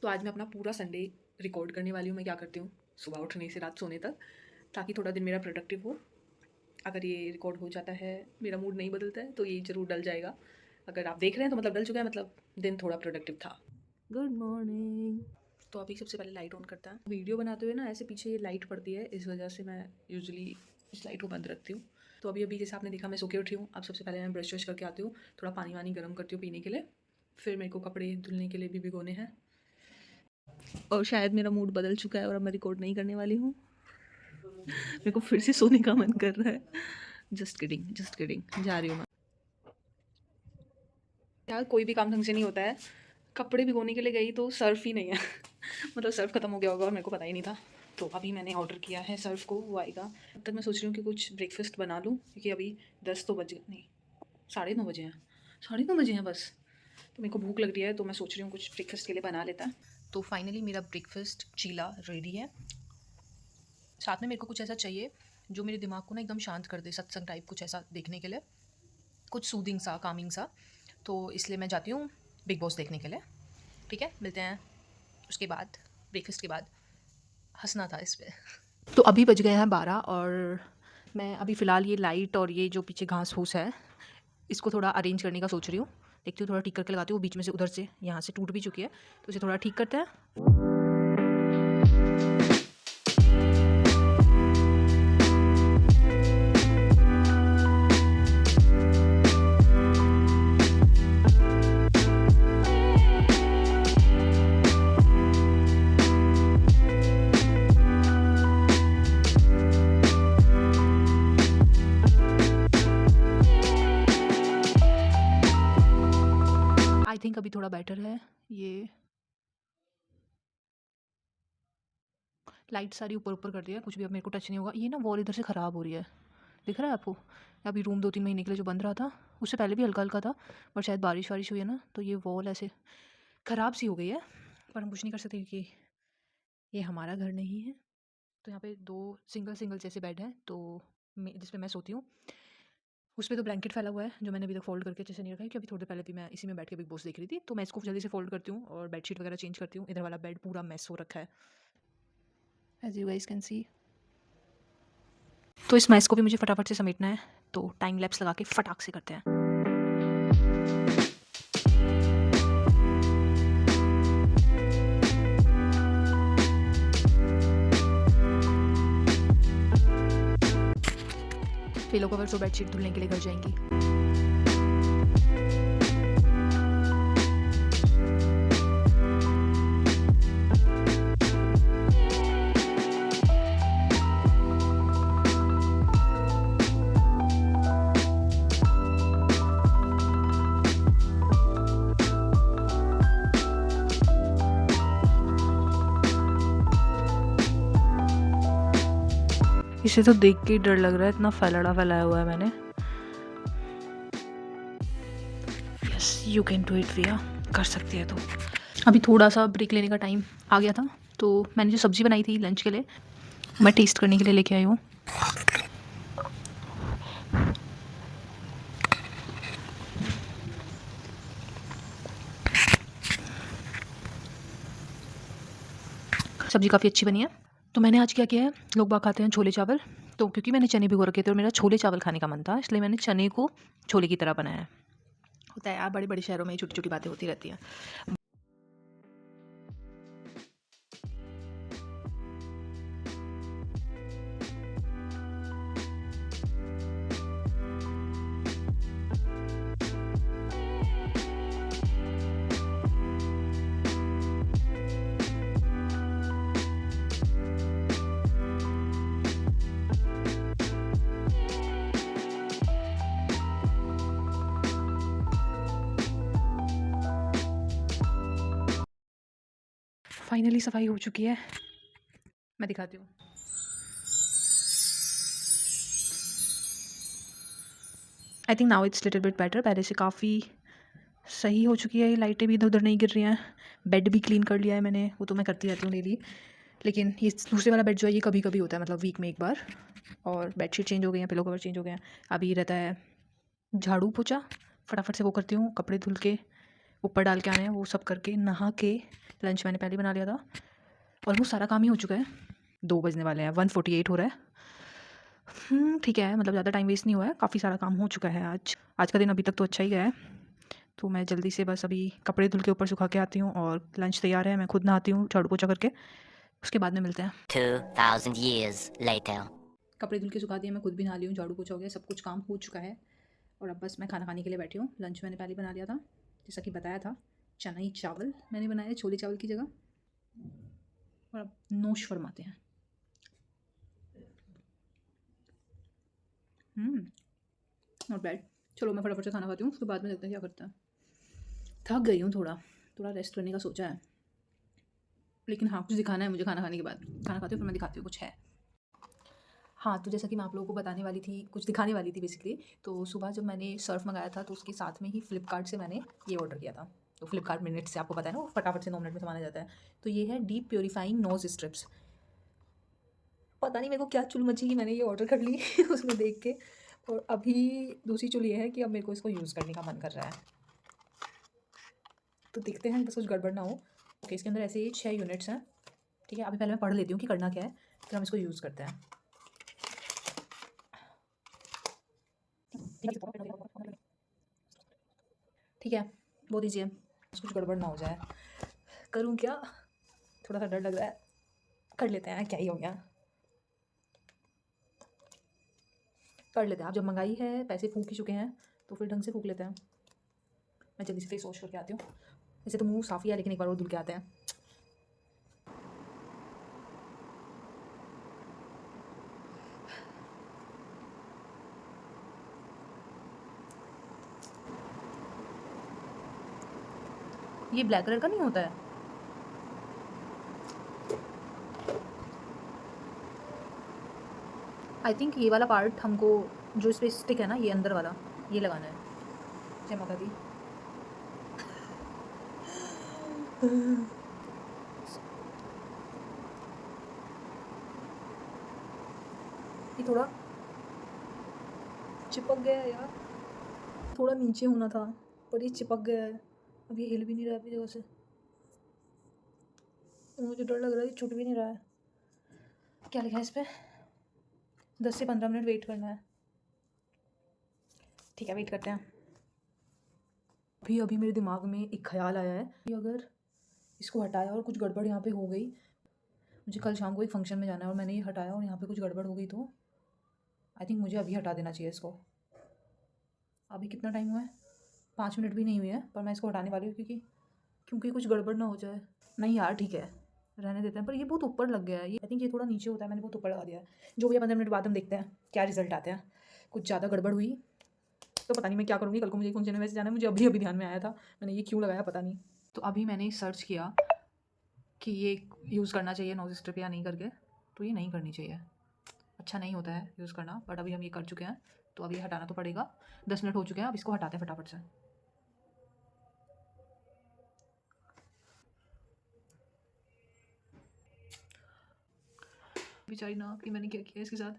तो आज मैं अपना पूरा संडे रिकॉर्ड करने वाली हूँ। मैं क्या करती हूँ सुबह उठने से रात सोने तक, ताकि थोड़ा दिन मेरा प्रोडक्टिव हो। अगर ये रिकॉर्ड हो जाता है, मेरा मूड नहीं बदलता है, तो ये ज़रूर डल जाएगा। अगर आप देख रहे हैं तो मतलब डल चुका है, मतलब दिन थोड़ा प्रोडक्टिव था। Good morning. तो अभी सबसे पहले लाइट ऑन करता है। वीडियो बनाते हुए ना ऐसे पीछे ये लाइट पड़ती है, इस वजह से मैं यूजुअली इस लाइट को बंद रखती हूँ। तो अभी अभी जैसे आपने देखा मैं सो के उठी हूँ। अब सबसे पहले मैं ब्रश वश करके आती हूँ, थोड़ा पानी वानी गर्म करती हूँ पीने के लिए। फिर मेरे को कपड़े धुलने के लिए भी भिगोने हैं, और शायद मेरा मूड बदल चुका है और अब मैं रिकॉर्ड नहीं करने वाली हूँ। मेरे को फिर से सोने का मन कर रहा है। जस्ट किडिंग, जा रही हूँ मैं। यार कोई भी काम ढंग से नहीं होता है। कपड़े भिगोने के लिए गई तो सर्फ ही नहीं है। मतलब सर्फ खत्म हो गया होगा और मेरे को पता ही नहीं था। तो अभी मैंने ऑर्डर किया है सर्फ को, वो आएगा। अब तक मैं सोच रही हूँ कि कुछ ब्रेकफास्ट बना लूँ, क्योंकि अभी 10 तो बज नहीं, 9:30 बजे हैं। 9:30 बजे हैं बस। तो मेरे को भूख लग रही है, तो मैं सोच रही हूँ कुछ ब्रेकफास्ट के लिए बना लेता है। तो फाइनली मेरा ब्रेकफास्ट चीला रेडी है। साथ में मेरे को कुछ ऐसा चाहिए जो मेरे दिमाग को ना एकदम शांत कर दे, सत्संग टाइप कुछ ऐसा देखने के लिए, कुछ सूदिंग सा, कामिंग सा। तो इसलिए मैं जाती हूँ बिग बॉस देखने के लिए। ठीक है, मिलते हैं उसके बाद, ब्रेकफास्ट के बाद। हंसना था इस पे। तो अभी बज गए हैं 12, और मैं अभी फ़िलहाल ये लाइट और ये जो पीछे घास फूस है, इसको थोड़ा अरेंज करने का सोच रही हूँ। देखती हूँ, थोड़ा ठीक करके लगाती हूँ। बीच में से उधर से यहाँ से टूट भी चुकी है, तो उसे थोड़ा ठीक करते हैं। आई थिंक अभी थोड़ा बेटर है। ये लाइट सारी ऊपर ऊपर कर दिया, कुछ भी अब मेरे को टच नहीं होगा। ये ना वॉल इधर से ख़राब हो रही है, दिख रहा है आपको? अभी रूम 2-3 महीने के लिए जो बंद रहा था, उससे पहले भी हल्का हल्का था, पर शायद बारिश वारिश हुई है ना, तो ये वॉल ऐसे ख़राब सी हो गई है। पर हम कुछ नहीं कर सकते, क्योंकि ये हमारा घर नहीं है। तो यहाँ पे 2 सिंगल सिंगल जैसे बेड हैं, तो जिस पे मैं सोती हूँ, उस पे तो ब्लैंकेट फैला हुआ है, जो मैंने अभी तक फ़ोल्ड करके अच्छे से नहीं रखा है, क्योंकि अभी थोड़ी देर पहले भी मैं इसी में बैठ के बिग बॉस देख रही थी। तो मैं इसको जल्दी से फ़ोल्ड करती हूँ और बेडशीट वगैरह चेंज करती हूँ। इधर वाला बेड पूरा मेस हो रखा है, as you guys can see. तो इस मैस को भी मुझे फटाफट से समेटना है, तो टाइम लैप्स लगा के फटाक से करते हैं। पिलो कवर्स और बेडशीट धुलने के लिए घर जाएंगी। इसे तो देख के डर लग रहा है, इतना फैलाया हुआ है मैंने। Yes, you can do it Riya, कर सकती है। तो अभी थोड़ा सा ब्रेक लेने का टाइम आ गया था, तो मैंने जो सब्ज़ी बनाई थी लंच के लिए, मैं टेस्ट करने के लिए लेके आई हूँ। सब्ज़ी काफ़ी अच्छी बनी है। तो मैंने आज क्या किया है, लोग बाग खाते हैं छोले चावल, तो क्योंकि मैंने चने भिगो रखे थे और मेरा छोले चावल खाने का मन था, इसलिए मैंने चने को छोले की तरह बनाया है। होता है यार, बड़े बड़े शहरों में छोटी छोटी बातें होती रहती हैं। फाइनली सफाई हो चुकी है, मैं दिखाती हूँ। I think now it's little bit better, पहले से काफ़ी सही हो चुकी है। ये लाइटें भी इधर उधर नहीं गिर रही हैं। बेड भी क्लीन कर लिया है मैंने, वो तो मैं करती रहती हूँ डेली। लेकिन ये दूसरे वाला बेड जो है, ये कभी कभी होता है, मतलब वीक में एक बार। और बेडशीट चेंज हो गई हैं, पिलो कवर चेंज हो गए हैं। अभी रहता है झाड़ू पोछा, फटाफट से वो करती हूँ, कपड़े धुल के ऊपर डाल के आने हैं, वो सब करके नहा के लंच मैंने पहले बना लिया था। ऑलमोस्ट सारा काम ही हो चुका है, 2 बजने वाले हैं, 1:48 हो रहा है। ठीक है, मतलब ज़्यादा टाइम वेस्ट नहीं हुआ है, काफ़ी सारा काम हो चुका है आज का दिन अभी तक तो अच्छा ही गया है। तो मैं जल्दी से बस अभी कपड़े धुल के ऊपर सुखा के आती हूँ और लंच तैयार है, मैं खुद नहाती हूँ झाड़ू पोछा करके, उसके बाद में मिलते हैं। 2000 years later. कपड़े धुल के सुखा दिए, मैं खुद भी नहा ली हूँ, झाड़ू पोछा हो गया, सब कुछ काम हो चुका है और अब बस मैं खाना खाने के लिए बैठी हूँ। लंच मैंने पहले बना लिया था, जैसा कि बताया था। चनाई चावल मैंने बनाया छोले चावल की जगह, और अब नोश फरमाते हैं। Not bad. चलो मैं फटाफट से खाना खाती हूँ, उसके बाद में देखते हैं क्या करते हैं। थक गई हूँ, थोड़ा थोड़ा रेस्ट करने का सोचा है, लेकिन हाँ कुछ दिखाना है मुझे खाना खाने के बाद। खाना खाती हूँ फिर मैं दिखाती हूँ कुछ है। हाँ, तो जैसा कि मैं आप लोगों को बताने वाली थी, कुछ दिखाने वाली थी बेसिकली। तो सुबह जब मैंने सर्फ़ मंगाया था तो उसके साथ में ही फ्लिपकार्ट से मैंने ये ऑर्डर किया था। तो फ्लिपकार्ट मिनट से आपको पता है ना, वो फटाफट से 9 मिनट में सामान आ जाता है। तो ये है डीप प्योरीफाइंग नोज़ स्ट्रिप्स। पता नहीं मेरे को क्या चुल मची कि मैंने ये ऑर्डर कर ली उसमें देख के। और अभी दूसरी चुल ये है कि अब मेरे को इसको यूज़ करने का मन कर रहा है। तो देखते हैं बस कुछ गड़बड़ ना हो। ओके, इसके अंदर ऐसे ही 6 यूनिट्स हैं। ठीक है, अभी पहले मैं पढ़ लेती हूँ कि करना क्या है, फिर हम इसको यूज़ करते हैं। ठीक है, बहुत ईज़ी है, बस कुछ गड़बड़ ना हो जाए। करूँ क्या? थोड़ा सा डर लग रहा है, कर लेते हैं, क्या ही हो गया। कर लेते हैं, आप जब मंगाई है, पैसे फूँक ही चुके हैं, तो फिर ढंग से फूँक लेते हैं। मैं जल्दी से फेस वॉश करके आती हूँ। वैसे तो मुँह साफ़ ही है, लेकिन एक बार और धुल के आते हैं। ये ब्लैक कलर का नहीं होता है? आई थिंक ये वाला पार्ट हमको, जो इस पे स्टिक है ना, ये अंदर वाला, ये लगाना है। जय माता दी। ये थोड़ा चिपक गया है यार, थोड़ा नीचे होना था, पर ये चिपक गया है। अब ये हिल भी नहीं रहा है अपनी जगह से, तो मुझे डर लग रहा है, ये छूट भी नहीं रहा है। क्या लिखा है इस पे? 10 से 15 मिनट वेट करना है। ठीक है, वेट करते हैं। अभी अभी मेरे दिमाग में एक ख्याल आया है कि अगर इसको हटाया और कुछ गड़बड़ यहाँ पे हो गई, मुझे कल शाम को एक फंक्शन में जाना है और मैंने ये हटाया और यहाँ पे कुछ गड़बड़ हो गई, तो आई थिंक मुझे अभी हटा देना चाहिए इसको। अभी कितना टाइम हुआ है? 5 मिनट भी नहीं हुए हैं, पर मैं इसको हटाने वाली हूँ क्योंकि कुछ गड़बड़ ना हो जाए। नहीं यार ठीक है, रहने देते हैं। पर ये बहुत ऊपर लग गया है, ये आई थिंक ये थोड़ा नीचे होता है, मैंने बहुत ऊपर लगा दिया है। जो भी है, 15 मिनट बाद हम देखते हैं क्या रिजल्ट आते हैं। कुछ ज़्यादा गड़बड़ हुई तो पता नहीं मैं क्या करूँगी। कल को मुझे फंक्शन में वैसे जाना है, मुझे अभी अभी ध्यान में आया था, मैंने ये क्यों लगाया पता नहीं। तो अभी मैंने सर्च किया कि ये यूज़ करना चाहिए नोज स्ट्रिप या नहीं करके, तो ये नहीं करनी चाहिए, अच्छा नहीं होता है यूज़ करना। बट अभी हम ये कर चुके हैं, तो अब ये हटाना तो पड़ेगा। 10 मिनट हो चुके हैं, अब इसको हटाते हैं फटाफट से। बेचारी ना, कि मैंने क्या किया इसके साथ।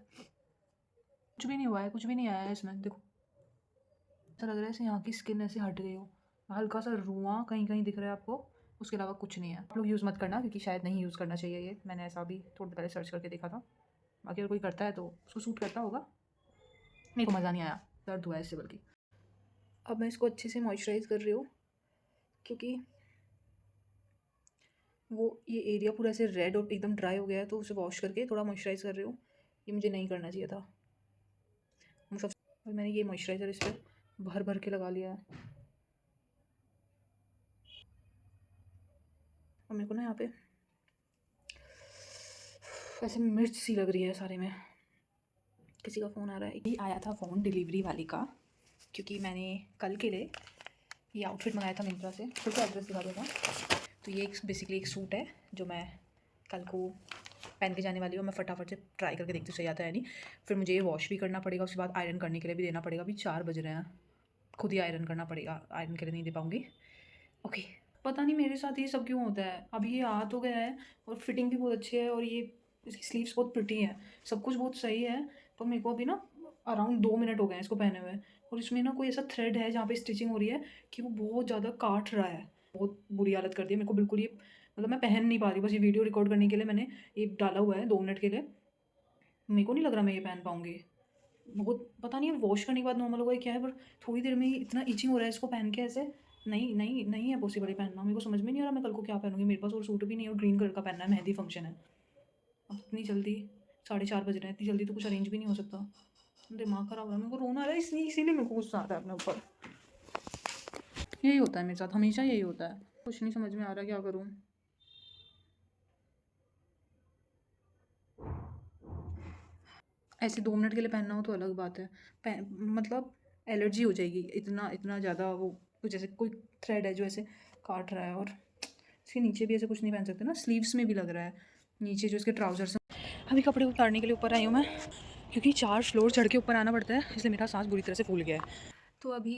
कुछ भी नहीं हुआ है, कुछ भी नहीं आया है इसमें, देखो ऐसा लग रहा है जैसे यहाँ की स्किन ऐसे हट गई हो। हल्का सा रुआं कहीं कहीं दिख रहा है आपको, उसके अलावा कुछ नहीं है। आप लोग यूज़ मत करना, क्योंकि शायद नहीं यूज़ करना चाहिए ये। मैंने ऐसा भी थोड़ी पहले सर्च करके देखा था, बाकी अगर कोई करता है तो उसको सूट करता होगा, मेरे को मज़ा नहीं आया, दर्द हुआ है इससे बल्कि। अब मैं इसको अच्छे से मॉइस्चराइज़ कर रही हूँ, क्योंकि वो ये एरिया पूरा ऐसे रेड और एकदम ड्राई हो गया है, तो उसे वॉश करके थोड़ा मॉइस्चराइज़ कर रही हूँ। ये मुझे नहीं करना चाहिए था। और मैंने ये मॉइस्चराइज़र इस पर भर भर के लगा लिया है। और मेरे को ना यहाँ पे ऐसे मिर्च सी लग रही है सारे में। किसी का फ़ोन आ रहा है, ये आया था फ़ोन डिलीवरी वाले का, क्योंकि मैंने कल के लिए ये आउटफिट मंगाया था मिंत्रा से। फिर से एड्रेस दिखा दूँगा। तो ये बेसिकली एक सूट है जो मैं कल को पहन के जाने वाली हूँ। मैं फटाफट से ट्राई करके देखती हूँ सही आता है नहीं, फिर मुझे ये वॉश भी करना पड़ेगा, उसके बाद आयरन करने के लिए भी देना पड़ेगा। अभी 4 बज रहे हैं, खुद ही आयरन करना पड़ेगा, आयरन के लिए नहीं दे पाऊँगी। ओके, पता नहीं मेरे साथ ये सब क्यों होता है। अभी ये आ तो गया है और फिटिंग भी बहुत अच्छी है, और ये इसकी स्लीव्स बहुत प्रिटी है, सब कुछ बहुत सही है, पर मेरे को अभी ना अराउंड 2 मिनट हो गए हैं इसको पहने हुए, और इसमें ना कोई ऐसा थ्रेड है जहाँ पे स्टिचिंग हो रही है कि वो बहुत ज़्यादा काट रहा है। बहुत बुरी हालत कर दी है मेरे को बिल्कुल ये, मतलब मैं पहन नहीं पा रही, बस ये वीडियो रिकॉर्ड करने के लिए मैंने ये डाला हुआ है 2 मिनट के लिए। मेरे को नहीं लग रहा मैं ये पहन पाऊँगी। बहुत पता नहीं है वॉश करने के बाद नॉर्मल होगा या क्या है, पर थोड़ी देर में ही इतना इचिंग हो रहा है इसको पहन के ऐसे। नहीं, नहीं, नहीं है पॉसिबल ये पहनना। मेरे को समझ में नहीं आ रहा मैं कल को क्या पहनूँगी। मेरे पास और सूट भी नहीं है और ग्रीन कलर का पहनना है, मेहंदी फंक्शन है। अब इतनी जल्दी 4:30 बज रहे हैं, इतनी जल्दी तो कुछ अरेंज भी नहीं हो सकता। दिमाग ख़राब हो रहा है, मेरे को रोना आ रहा है इसीलिए मेरे को गुस्सा आ रहा है अपने ऊपर। यही होता है मेरे साथ, हमेशा यही होता है। कुछ नहीं समझ में आ रहा क्या करूँ। ऐसे 2 मिनट के लिए पहनना हो तो अलग बात है। मतलब एलर्जी हो जाएगी, इतना इतना ज़्यादा वो कुछ जैसे कोई थ्रेड है जो ऐसे काट रहा है, और इसके नीचे भी ऐसे कुछ नहीं पहन सकते ना, स्लीव्स में भी लग रहा है, नीचे जो इसके ट्राउजर्स हैं। अभी कपड़े उतारने के लिए ऊपर आई हूँ मैं, क्योंकि 4 फ्लोर चढ़ के ऊपर आना पड़ता है, इसलिए मेरा सांस बुरी तरह से फूल गया है। तो अभी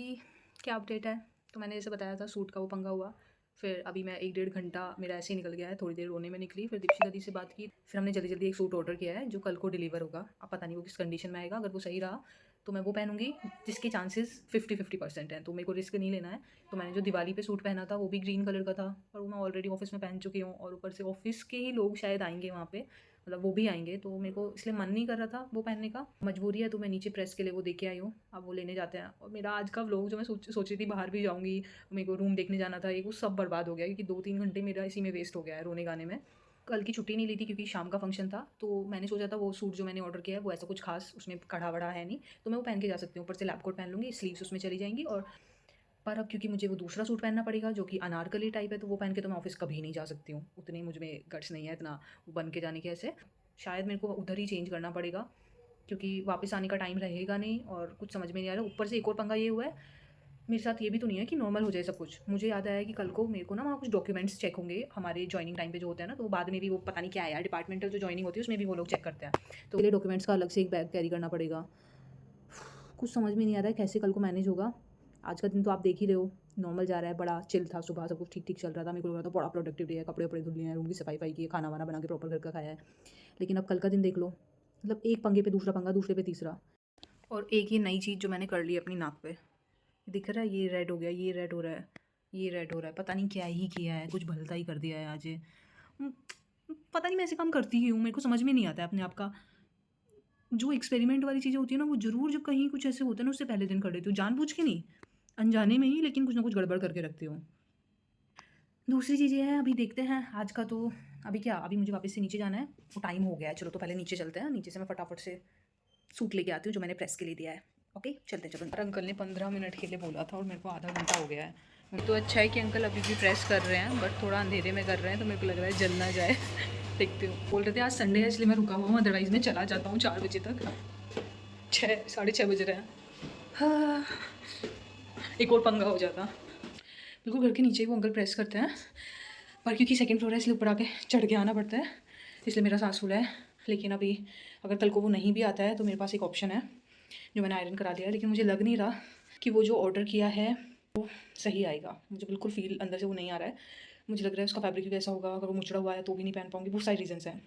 क्या अपडेट है, तो मैंने जैसे बताया था सूट का वो पंगा हुआ। फिर अभी मैं 1 डेढ़ घंटा मेरा ऐसे ही निकल गया है, थोड़ी देर रोने में निकली, फिर दीपिका दी से बात की, फिर हमने जल्दी जल्दी एक सूट ऑर्डर किया है जो कल को डिलीवर होगा। अब पता नहीं वो किस कंडीशन में आएगा, अगर वो सही रहा तो मैं वो पहनूंगी जिसके चांसेस 50-50% हैं, तो मेरे को रिस्क नहीं लेना है। तो मैंने जो दिवाली पे सूट पहना था वो भी ग्रीन कलर का था, और वो मैं ऑलरेडी ऑफिस में पहन चुकी हूँ, और ऊपर से ऑफिस के ही लोग शायद आएंगे वहाँ पे, मतलब वो भी आएंगे, तो मेरे को इसलिए मन नहीं कर रहा था वो पहनने का, मजबूरी है। तो मैं नीचे प्रेस के लिए वो देके आई हूँ, अब वो लेने जाते हैं। और मेरा आज का व्लॉग जो मैं सोच रही थी बाहर भी जाऊँगी, मेरे को रूम देखने जाना था, एक वो सब बर्बाद हो गया, क्योंकि 2-3 घंटे मेरा इसी में वेस्ट हो गया है रोने गाने में। कल की छुट्टी नहीं ली थी क्योंकि शाम का फंक्शन था, तो मैंने सोचा था वो सूट जो मैंने ऑर्डर किया है वो ऐसा कुछ खास उसमें कड़ा वड़ा है नहीं, तो मैं वो पहन के जा सकती हूँ। ऊपर से लैब कोट पहन लूँगी, स्लीव्स उसमें चली जाएंगी, और पर अब क्योंकि मुझे वो दूसरा सूट पहनना पड़ेगा जो कि अनारकली टाइप है, तो वो पहन के तो मैं ऑफिस कभी नहीं जा सकती हूँ, उतनी मुझ में गट्स नहीं है इतना वो बन के जाने के। ऐसे शायद मेरे को उधर ही चेंज करना पड़ेगा, क्योंकि वापस आने का टाइम रहेगा नहीं, और कुछ समझ में नहीं आ रहा। ऊपर से एक और पंगा ये हुआ है मेरे साथ, ये भी तो नहीं है कि नॉर्मल हो जाए सब कुछ। मुझे याद आया कि कल को मेरे को ना वहाँ कुछ डॉक्यूमेंट्स चेक होंगे हमारे जॉइनिंग टाइम पे जो होते हैं ना, तो बाद में भी वो पता नहीं क्या है यार, डिपार्टमेंटल जो जॉइनिंग होती है उसमें भी वो लोग चेक करते हैं, तो इसलिए डॉक्यूमेंट्स का अलग से एक बैग कैरी करना पड़ेगा। कुछ समझ में नहीं आ रहा है कैसे कल को मैनेज होगा। आज का दिन तो आप देख ही रहे हो, नॉर्मल जा रहा है, बड़ा चिल था, सुबह सब कुछ ठीक ठीक चल रहा था, मेरे को लग रहा था बड़ा प्रोडक्टिव डे है, कपड़े वपड़े धुल लिए हैं, रूम की सफाई की है, खाना वाना बना के प्रॉपर घर का खाया है। लेकिन अब कल का दिन देख लो, मतलब एक पंगे पे दूसरा पंगा, दूसरे पे तीसरा, और एक ये नई चीज़ जो मैंने कर ली अपनी नाक पे, दिख रहा है ये रेड हो गया, ये रेड हो रहा है, ये रेड हो रहा है, पता नहीं क्या ही किया है, कुछ भलता ही कर दिया है आज ये। हम्म, पता नहीं मैं ऐसे काम करती ही हूँ, मेरे को समझ में नहीं आता है अपने आप का। जो एक्सपेरिमेंट वाली चीज़ें होती है ना, वो ज़रूर जब कहीं कुछ ऐसे होते हैं ना उससे पहले दिन कर देती हूँ, जानबूझ के नहीं, अनजाने में ही, लेकिन कुछ ना कुछ गड़बड़ करके रखती हूँ। दूसरी चीज़ ये है, अभी देखते हैं आज का तो, अभी क्या, अभी मुझे वापस से नीचे जाना है, वो टाइम हो गया है, चलो तो पहले नीचे चलते हैं, नीचे से मैं फटाफट से सूट लेके आती हूँ जो मैंने प्रेस के लिए दिया है। ओके चलते चलो। और अंकल ने 15 मिनट के लिए बोला था और मेरे को आधा घंटा हो गया है। तो अच्छा है कि अंकल अभी भी प्रेस कर रहे हैं, बट थोड़ा अंधेरे में कर रहे हैं, तो मेरे को लग रहा है जल ना जाए। देखते हो, बोल रहे थे आज संडे है इसलिए मैं रुका हुआ हूँ, अदरवाइज़ मैं चला जाता हूँ 4 बजे तक। 6 साढ़े 6 बज रहे हैं। हाँ, एक और पंगा हो जाता। बिल्कुल घर के नीचे ही वो अंकल प्रेस करते हैं, पर क्योंकि सेकंड फ्लोर है इसलिए ऊपर आके चढ़ के आना पड़ता है, इसलिए मेरा सांस फूला है। लेकिन अभी अगर कल को वो नहीं भी आता है तो मेरे पास एक ऑप्शन है जो मैंने आयरन करा दिया है, लेकिन मुझे लग नहीं रहा कि वो जो ऑर्डर किया है वो सही आएगा। मुझे बिल्कुल फील अंदर से वो नहीं आ रहा है, मुझे लग रहा है उसका फैब्रिक भी वैसा होगा, अगर वो मुचड़ा हुआ है तो भी नहीं पहन पाऊँगी, बहुत सारी रीजंस हैं।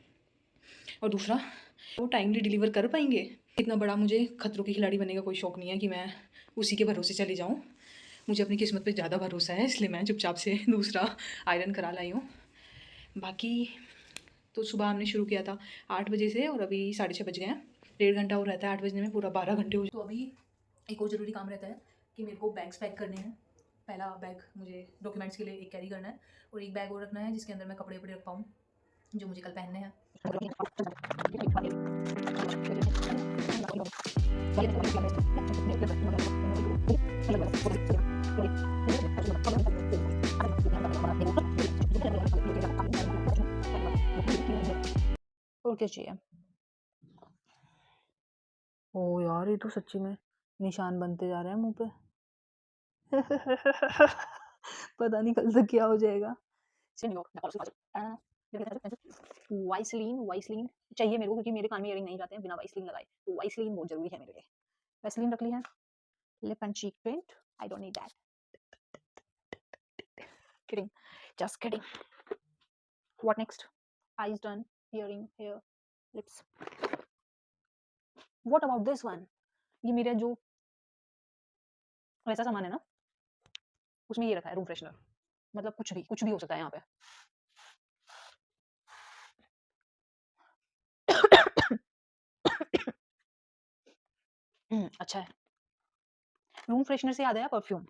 और दूसरा, वो टाइमली डिलीवर कर पाएंगे। इतना बड़ा मुझे खतरों की खिलाड़ी बनने का कोई शौक़ नहीं है कि मैं उसी के भरोसे चली जाऊँ। मुझे अपनी किस्मत पे ज़्यादा भरोसा है, इसलिए मैं चुपचाप से दूसरा आयरन करा लाई हूँ। बाकी तो सुबह हमने शुरू किया था 8 बजे से, और अभी 6:30 बज गए हैं, 1.5 घंटा और रहता है 8 बजने में, पूरा 12 घंटे हो। तो अभी एक और ज़रूरी काम रहता है कि मेरे को बैग्स पैक करने हैं। पहला बैग मुझे डॉक्यूमेंट्स के लिए एक कैरी करना है, और एक बैग और रखना है जिसके अंदर मैं कपड़े वपड़े रख पाऊँ जो मुझे कल पहनने हैं। और क्या चाहिए? ओ यार, ये तो सच्ची में निशान बनते जा रहे हैं मुंह पे। पता नहीं कल तक क्या हो जाएगा। वाइसलीन वाइसलीन चाहिए मेरे को, क्योंकि मेरे कान में इयरिंग नहीं जाते हैं बिना वाइसलीन लगाए, तो वाइसलीन बहुत जरूरी है मेरे लिए। वाइसलीन रख ली है। Lip and cheek paint, I don't need that, kidding, just kidding. What next? Eyes done, earring, hair, lips. What about this one? ये मेरा जो वैसा सामान है ना, उसमें ये रखा है रूम फ्रेशनर। मतलब कुछ भी हो सकता है यहाँ पे। अच्छा है। रूम फ्रेशनर से याद आया परफ्यूम।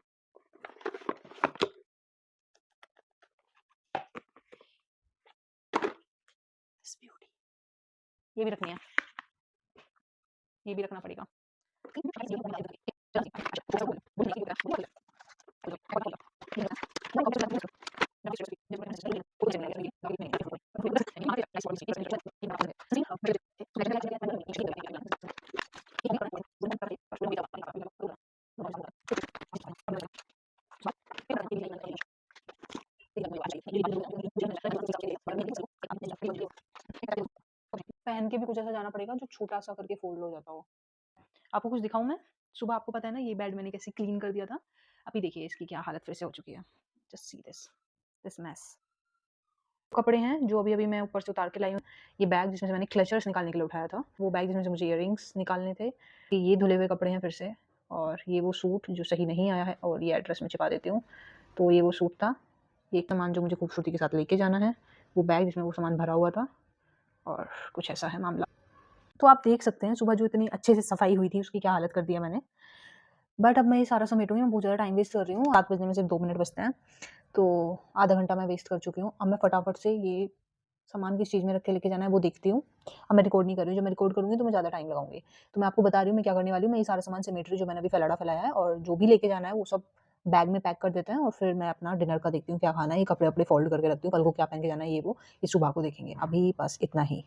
This beauty. ये भी रखनी है, ये भी रखना पड़ेगा। पहन के भी कुछ ऐसा जाना पड़ेगा जो छोटा-सा करके फ़ोल्ड हो जाता हो। आपको कुछ दिखाऊँ मैं? सुबह आपको पता है ना ये बेड मैंने कैसे क्लीन कर दिया था। अभी देखिए इसकी क्या हालत फिर से हो चुकी है। Just see this mess. कपड़े हैं जो अभी-अभी मैं ऊपर से उतार के लाई हूँ। ये बैग जिसमें से मैंने क्लचर्स निकालने के लिए उठाया था, वो बैग जिसमें से मुझे इयररिंग्स निकालने थे। ये धुले हुए कपड़े हैं फिर से, और ये वो सूट जो सही नहीं आया है, और ये एड्रेस में छिपा देती हूँ। तो ये वो सूट था, ये एक सामान जो मुझे खूबसूरती के साथ लेके जाना है, वो बैग जिसमें वो सामान भरा हुआ था, और कुछ ऐसा है मामला। तो आप देख सकते हैं सुबह जो इतनी अच्छे से सफाई हुई थी उसकी क्या हालत कर दिया मैंने। बट अब मैं ये सारा समेटूँगी, मैं बहुत ज़्यादा टाइम वेस्ट कर रही हूँ। 7 बजने में सिर्फ 2 मिनट बचते हैं, तो आधा घंटा मैं वेस्ट कर चुकी हूँ। अब मैं फटाफट से ये सामान किस चीज़ में रख के लेके जाना है वो देखती हूँ। अब मैं रिकॉर्ड नहीं कर रही हूँ, जब मैं रिकॉर्ड करूँगी तो मैं ज़्यादा टाइम लगाऊँगी। तो मैं आपको बता रही हूँ मैं क्या करने वाली हूँ। मैं ये सारा सामान समेट रही हूँ जो मैंने अभी फैलाया है, और जो भी लेके जाना है वो सब बैग में पैक कर देते हैं, और फिर मैं अपना डिनर का देखती हूँ क्या खाना है। ये कपड़े-वपड़े फ़ोल्ड करके रखती हूँ, कल को क्या पहन के जाना है ये वो, ये सुबह को देखेंगे। अभी बस इतना ही।